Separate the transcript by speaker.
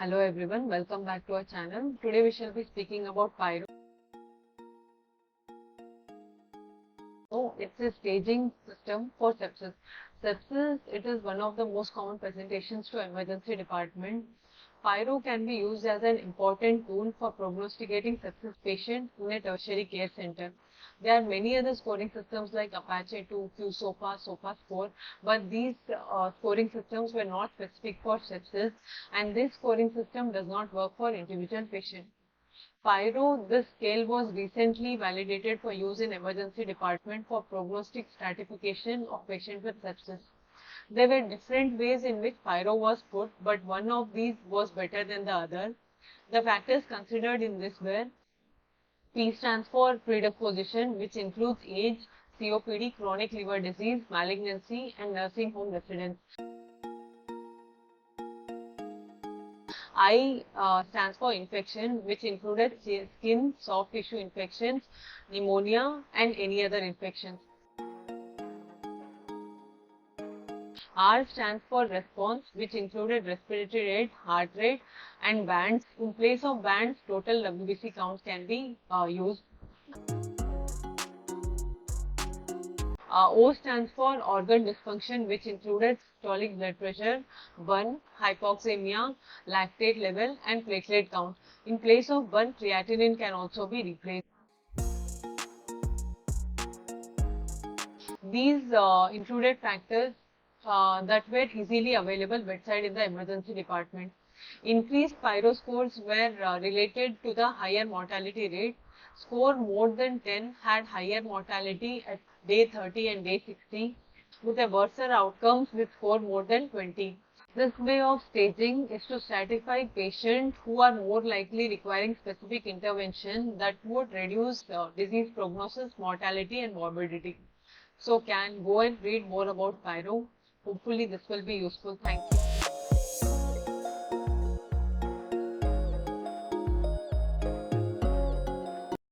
Speaker 1: Hello everyone, welcome back to our channel. Today we shall be speaking about pyro. So it's a staging system for sepsis. Sepsis, it is one of the most common presentations to emergency department. Pyro can be used as an important tool for prognosticating sepsis patients in a tertiary care center. There are many other scoring systems like Apache 2, QSOFA, SOFA score, but these scoring systems were not specific for sepsis, and this scoring system does not work for individual patients. Pyro, this scale was recently validated for use in emergency department for prognostic stratification of patients with sepsis. There were different ways in which pyro was put, but one of these was better than the other. The factors considered in this were P stands for predisposition, which includes age, COPD, chronic liver disease, malignancy, and nursing home residence. I stands for infection, which included skin, soft tissue infections, pneumonia, and any other infections. R stands for response, which included respiratory rate, heart rate, and bands. In place of bands, total WBC counts can be used. O stands for organ dysfunction, which included systolic blood pressure, burn, hypoxemia, lactate level, and platelet count. In place of burn, creatinine can also be replaced. These included factors that were easily available bedside in the emergency department. Increased pyro scores were related to the higher mortality rate. Score more than 10 had higher mortality at day 30 and day 60, with a worse outcomes with score more than 20. This way of staging is to stratify patients who are more likely requiring specific intervention that would reduce disease prognosis, mortality, and morbidity. So can go and read more about pyro. Hopefully this will be useful. Thank you.